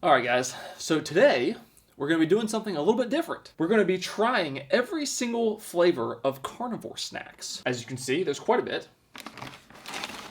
All right, guys. So today we're going to be doing something a little bit different. We're going to be trying every single flavor of carnivore snacks. As you can see, there's quite a bit.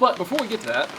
But before we get to that,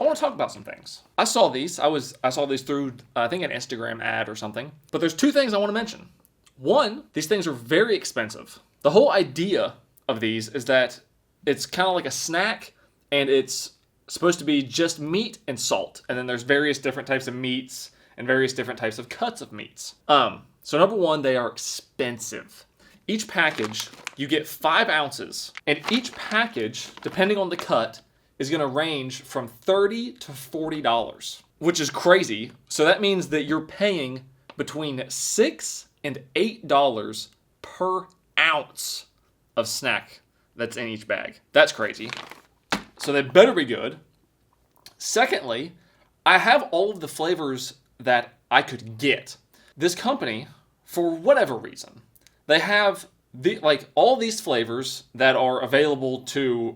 I want to talk about some things. I saw these. I saw these through, I think, an Instagram ad or something. But there's two things I want to mention. One, these things are very expensive. The whole idea of these is that it's kind of like a snack, and it's supposed to be just meat and salt. And then there's various different types of meats and various different types of cuts of meats. So number one, they are expensive. Each package, you get 5 ounces. And each package, depending on the cut, is going to range from $30 to $40, which is crazy. So that means that you're paying between $6 and $8 per ounce of snack that's in each bag. That's crazy. So they better be good. Secondly, I have all of the flavors that I could get. This company, for whatever reason, they have all these flavors that are available to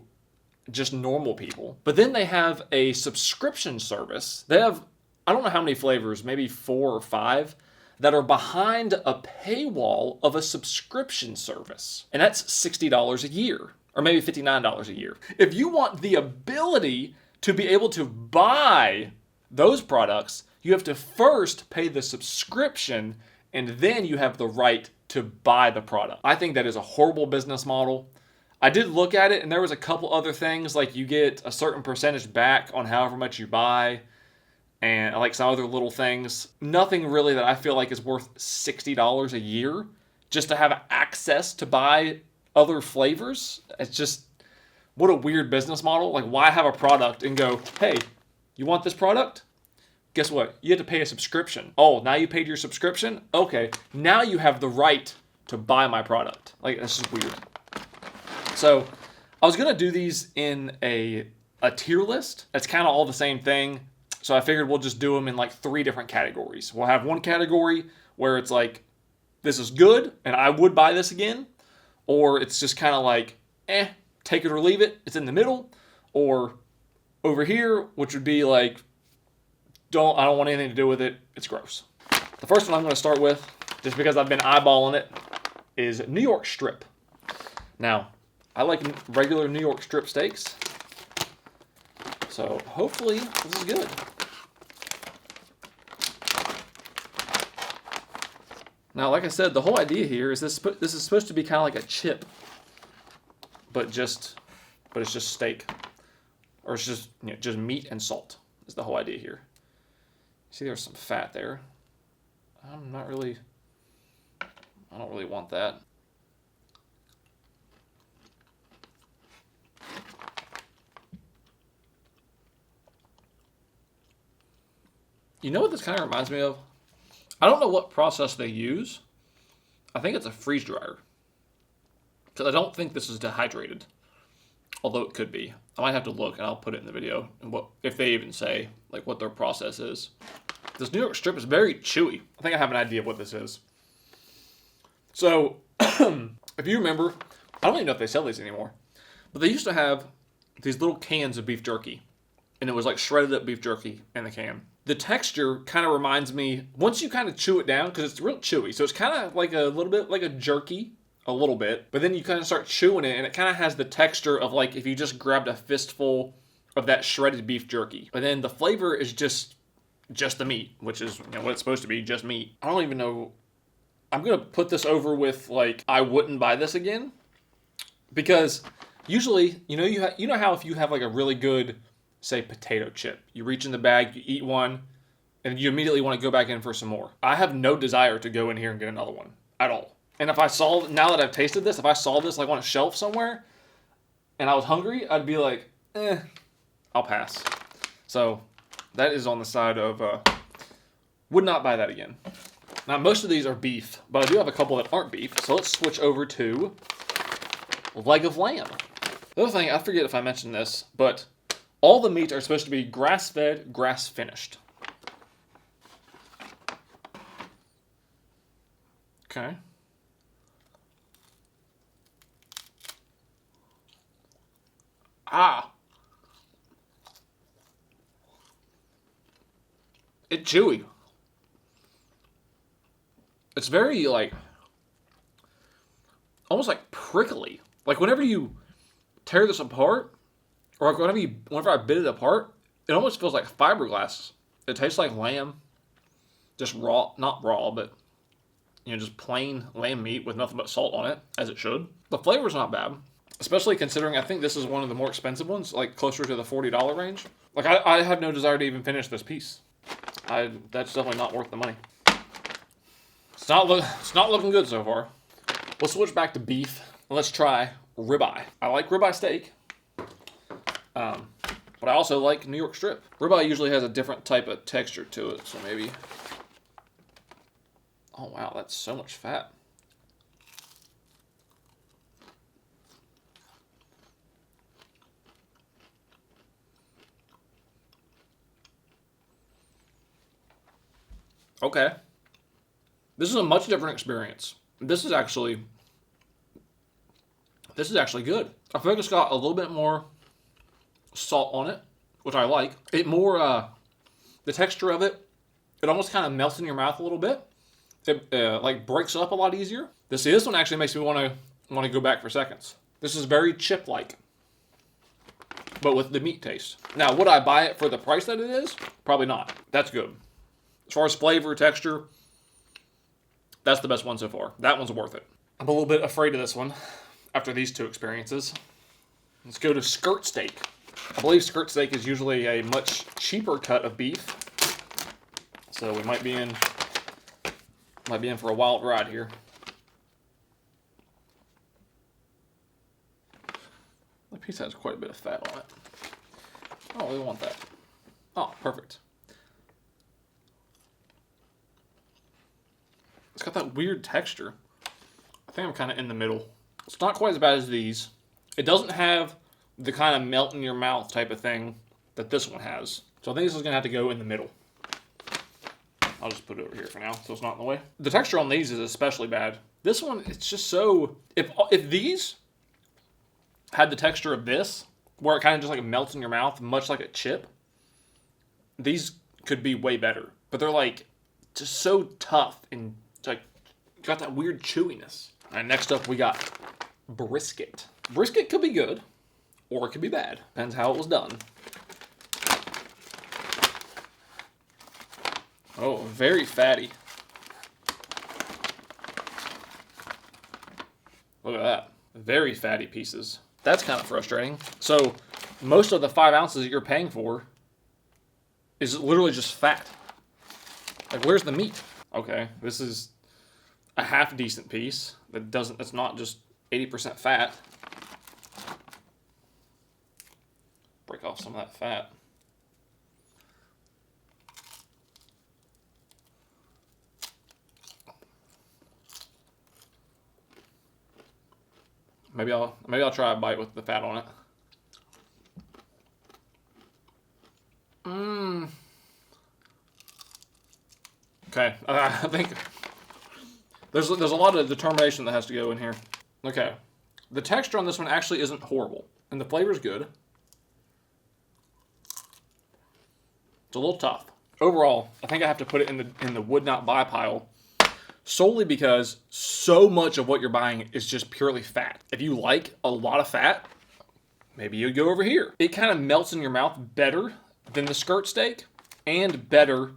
just normal people. But then they have a subscription service. They have, I don't know how many flavors, maybe 4 or 5, that are behind a paywall of a subscription service. And that's $60 a year, or maybe $59 a year. If you want the ability to be able to buy those products, you have to first pay the subscription, and then you have the right to buy the product. I think that is a horrible business model. I did look at it, and there was a couple other things, like you get a certain percentage back on however much you buy, and like some other little things. Nothing really that I feel like is worth $60 a year just to have access to buy other flavors. It's just, what a weird business model. Like, why have a product and go, hey, you want this product? Guess what? You have to pay a subscription. Oh, now you paid your subscription? Okay, now you have the right to buy my product. Like, that's just weird. So, I was going to do these in a tier list. It's kind of all the same thing. So I figured we'll just do them in like 3 different categories. We'll have one category where it's like, this is good, and I would buy this again. Or it's just kind of like, take it or leave it. It's in the middle. Or over here, which would be like, I don't want anything to do with it. It's gross. The first one I'm going to start with, just because I've been eyeballing it, is New York strip. Now, I like regular New York strip steaks. So hopefully this is good. Now, like I said, the whole idea here is this is supposed to be kind of like a chip, but it's just steak, or it's just just meat and salt is the whole idea here. See, there's some fat there. I don't really want that. You know what this kind of reminds me of? I don't know what process they use. I think it's a freeze dryer. Because I don't think this is dehydrated. Although it could be. I might have to look, and I'll put it in the video. And if they even say like what their process is. This New York strip is very chewy. I think I have an idea of what this is. So, if you remember, I don't even know if they sell these anymore. But they used to have these little cans of beef jerky. And it was like shredded up beef jerky in the can. The texture kind of reminds me, once you kind of chew it down, because it's real chewy, so it's kind of like a little bit like a jerky, a little bit, but then you kind of start chewing it, and it kind of has the texture of like if you just grabbed a fistful of that shredded beef jerky. But then the flavor is just the meat, which is what it's supposed to be, just meat. I don't even know. I'm going to put this over with like, I wouldn't buy this again, because usually, you know how if you have like a really good, say, potato chip. You reach in the bag, you eat one, and you immediately want to go back in for some more. I have no desire to go in here and get another one at all. And if I saw, now that I've tasted this, if I saw this like on a shelf somewhere and I was hungry, I'd be like, I'll pass. So that is on the side of, would not buy that again. Now, most of these are beef, but I do have a couple that aren't beef. So let's switch over to leg of lamb. The other thing, I forget if I mentioned this, but all the meats are supposed to be grass-fed, grass-finished. Okay. It's chewy. It's very, like, almost like prickly. Like, whenever you tear this apart, or like whenever I bit it apart, it almost feels like fiberglass. It tastes like lamb. Just raw, not raw, but, you know, just plain lamb meat with nothing but salt on it, as it should. The flavor's not bad, especially considering I think this is one of the more expensive ones, like closer to the $40 range. Like, I have no desire to even finish this piece. That's definitely not worth the money. It's not looking good so far. Let's switch back to beef. Let's try ribeye. I like ribeye steak, but I also like New York strip. Ribeye usually has a different type of texture to it, so maybe... Oh wow, that's so much fat. Okay. This is a much different experience. This is actually good. I feel like it's got a little bit more salt on it, which I like. The texture of it, it almost kind of melts in your mouth a little bit. It like breaks up a lot easier. This one actually makes me want to go back for seconds. This is very chip-like, but with the meat taste. Now, would I buy it for the price that it is? Probably not. That's good. As far as flavor, texture, that's the best one so far. That one's worth it. I'm a little bit afraid of this one after these two experiences. Let's go to skirt steak. I believe skirt steak is usually a much cheaper cut of beef, so we might be in for a wild ride here. The piece has quite a bit of fat on it. I don't really want that. Oh, perfect. It's got that weird texture. I think I'm kind of in the middle. It's not quite as bad as these. It doesn't have the kind of melt in your mouth type of thing that this one has. So I think this is going to have to go in the middle. I'll just put it over here for now so it's not in the way. The texture on these is especially bad. This one, it's just so... If these had the texture of this, where it kind of just like melts in your mouth, much like a chip, these could be way better. But they're like just so tough and like got that weird chewiness. All right, next up we got brisket. Brisket could be good, or it could be bad. Depends how it was done. Oh, very fatty. Look at that. Very fatty pieces. That's kind of frustrating. So, most of the 5 ounces that you're paying for is literally just fat. Like, where's the meat? Okay, this is a half decent piece that's not just 80% fat. Break off some of that fat. Maybe I'll try a bite with the fat on it. Okay, I think there's a lot of determination that has to go in here. Okay, the texture on this one actually isn't horrible, and the flavor's good. It's a little tough. Overall, I think I have to put it in the would not buy pile, solely because so much of what you're buying is just purely fat. If you like a lot of fat, maybe you'd go over here. It kind of melts in your mouth better than the skirt steak and better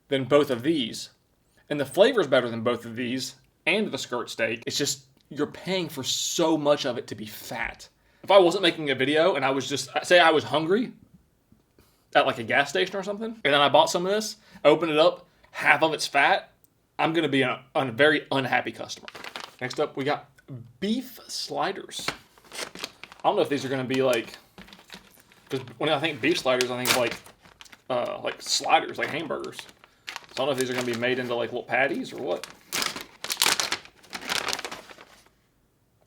than both of these. And the flavor's better than both of these and the skirt steak. It's just, you're paying for so much of it to be fat. If I wasn't making a video and I was just, say I was hungry at like a gas station or something, and then I bought some of this, I opened it up, half of it's fat, I'm going to be a very unhappy customer. Next up, we got beef sliders. I don't know if these are going to be like, because when I think beef sliders, I think like sliders, like hamburgers. So I don't know if these are going to be made into like little patties or what.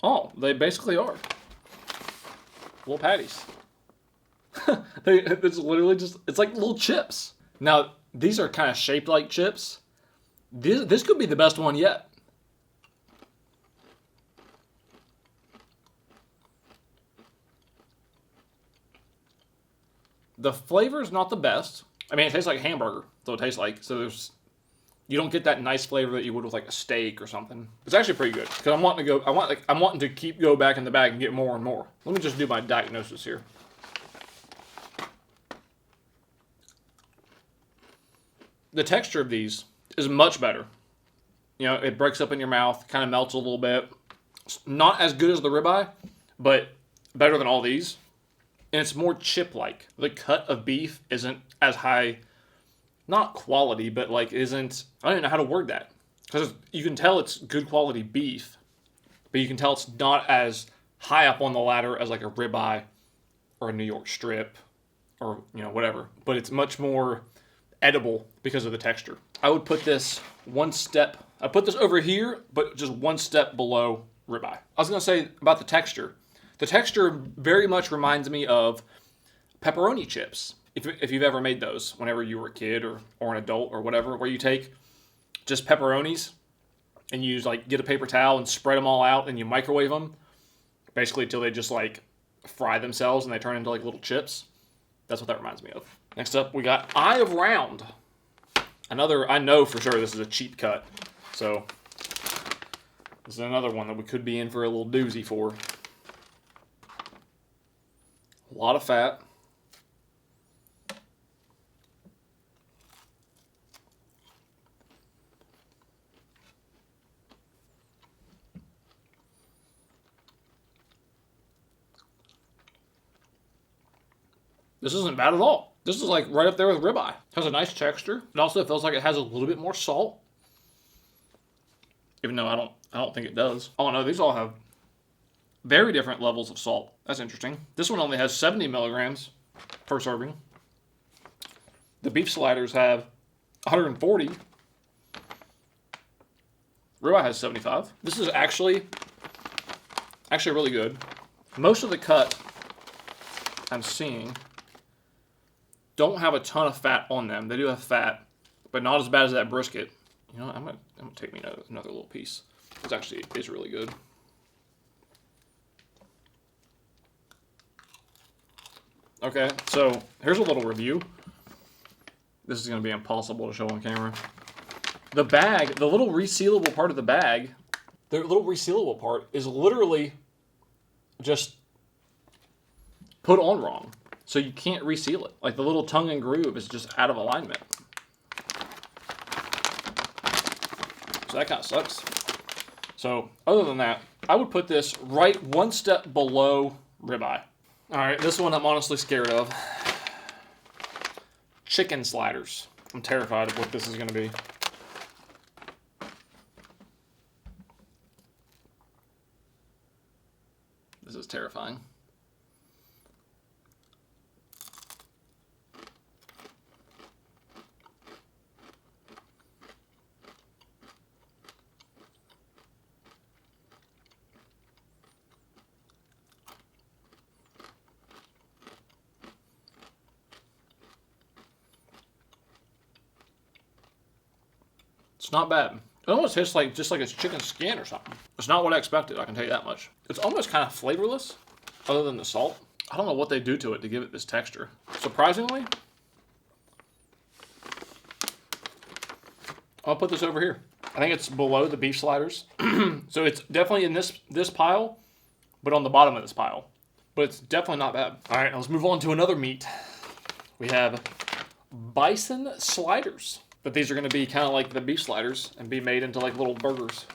Oh, they basically are. Little patties. It's literally just, it's like little chips. Now, these are kind of shaped like chips. This could be the best one yet. The flavor is not the best. I mean, it tastes like hamburger, so it tastes like, so there's You don't get that nice flavor that you would with like a steak or something. It's actually pretty good because I'm wanting to keep go back in the bag and get more and more. Let me just do my diagnosis here. The texture of these is much better. You know, it breaks up in your mouth, kind of melts a little bit. It's not as good as the ribeye, but better than all these. And it's more chip-like. The cut of beef isn't as high, not quality, but like isn't, I don't even know how to word that. Because you can tell it's good quality beef, but you can tell it's not as high up on the ladder as like a ribeye or a New York strip or, you know, whatever. But it's much more edible because of the texture. I would put this I put this over here, but just one step below ribeye. I was going to say about the texture. The texture very much reminds me of pepperoni chips. If you've ever made those whenever you were a kid or an adult or whatever, where you take just pepperonis and you like get a paper towel and spread them all out and you microwave them basically until they just like fry themselves and they turn into like little chips. That's what that reminds me of. Next up, we got Eye of Round. Another, I know for sure this is a cheap cut. So, this is another one that we could be in for a little doozy for. A lot of fat. This isn't bad at all. This is like right up there with ribeye. It has a nice texture. It also feels like it has a little bit more salt. Even though I don't think it does. Oh no, these all have very different levels of salt. That's interesting. This one only has 70 milligrams per serving. The beef sliders have 140. Ribeye has 75. This is actually really good. Most of the cut I'm seeing don't have a ton of fat on them. They do have fat, but not as bad as that brisket. You know, I'm gonna take me another little piece. It's actually is really good. Okay, so here's a little review. This is gonna be impossible to show on camera. The bag, the little resealable part of the bag, the little resealable part is literally just put on wrong. So you can't reseal it. Like the little tongue and groove is just out of alignment. So that kind of sucks. So other than that, I would put this right one step below ribeye. All right, this one I'm honestly scared of. Chicken sliders. I'm terrified of what this is going to be. This is terrifying. It's not bad. It almost tastes like just like it's chicken skin or something. It's not what I expected, I can tell you that much. It's almost kind of flavorless, other than the salt. I don't know what they do to it to give it this texture. Surprisingly, I'll put this over here. I think it's below the beef sliders. So it's definitely in this pile, but on the bottom of this pile. But it's definitely not bad. All right, let's move on to another meat. We have bison sliders. But these are going to be kind of like the beef sliders and be made into like little burgers.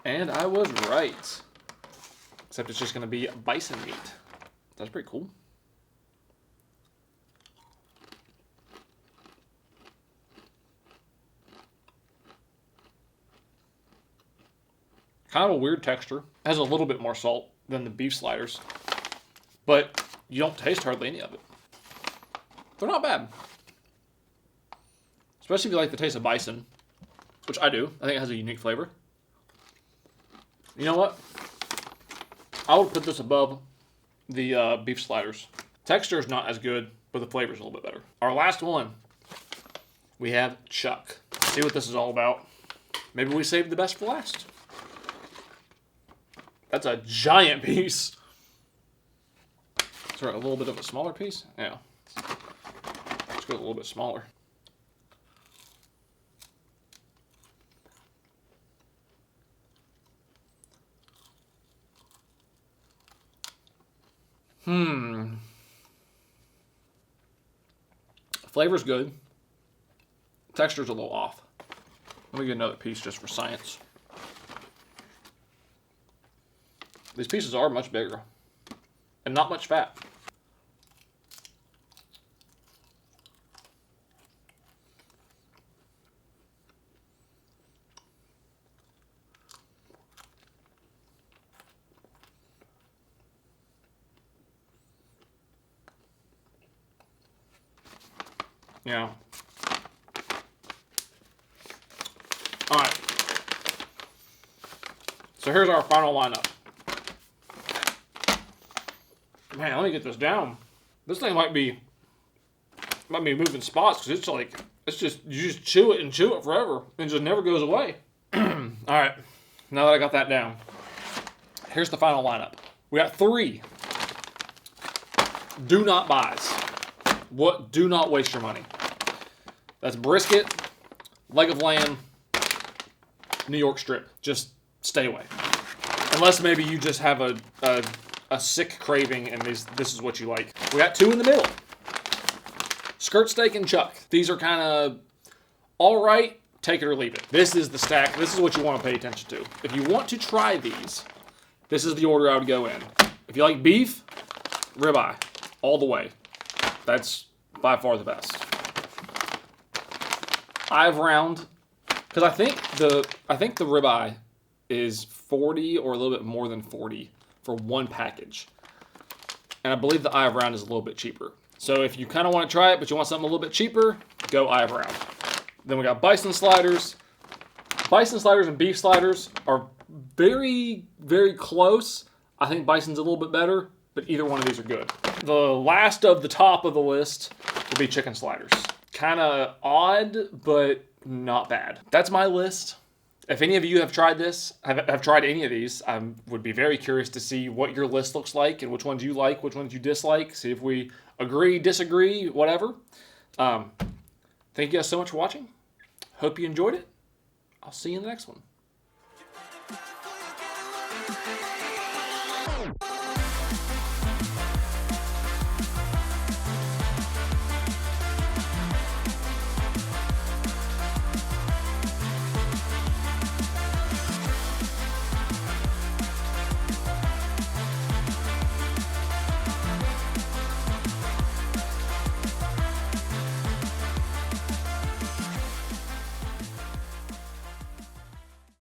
And I was right. Except it's just going to be bison meat. That's pretty cool. Kind of a weird texture. It has a little bit more salt than the beef sliders. But you don't taste hardly any of it. They're not bad. Especially if you like the taste of bison, which I do. I think it has a unique flavor. You know what? I would put this above the beef sliders. Texture is not as good, but the flavor is a little bit better. Our last one, we have chuck. Let's see what this is all about. Maybe we saved the best for last. That's a giant piece. Sorry, a little bit of a smaller piece? Yeah. Let's go a little bit smaller. Flavor's good. Texture's a little off. Let me get another piece just for science. These pieces are much bigger and not much fat. Yeah. All right. So here's our final lineup. Man, let me get this down. This thing might be moving spots because it's just you just chew it and chew it forever and it just never goes away. All right. Now that I got that down, here's the final lineup. We got 3 do not buys. Do not waste your money. That's brisket, leg of lamb, New York strip. Just stay away. Unless maybe you just have a sick craving and this is what you like. We got 2 in the middle. Skirt steak and chuck. These are kind of all right, take it or leave it. This is the stack. This is what you want to pay attention to. If you want to try these, this is the order I would go in. If you like beef, ribeye, all the way. That's by far the best. I've round, because I think the ribeye is 40 or a little bit more than 40 for one package. And I believe the eye of round is a little bit cheaper. So if you kind of want to try it, but you want something a little bit cheaper, go eye of round. Then we got bison sliders. Bison sliders and beef sliders are very, very close. I think bison's a little bit better, but either one of these are good. The last of the top of the list will be chicken sliders. Kind of odd, but not bad. That's my list. If any of you have tried this, have tried any of these, I would be very curious to see what your list looks like and which ones you like, which ones you dislike. See if we agree, disagree, whatever. Thank you guys so much for watching. Hope you enjoyed it. I'll see you in the next one.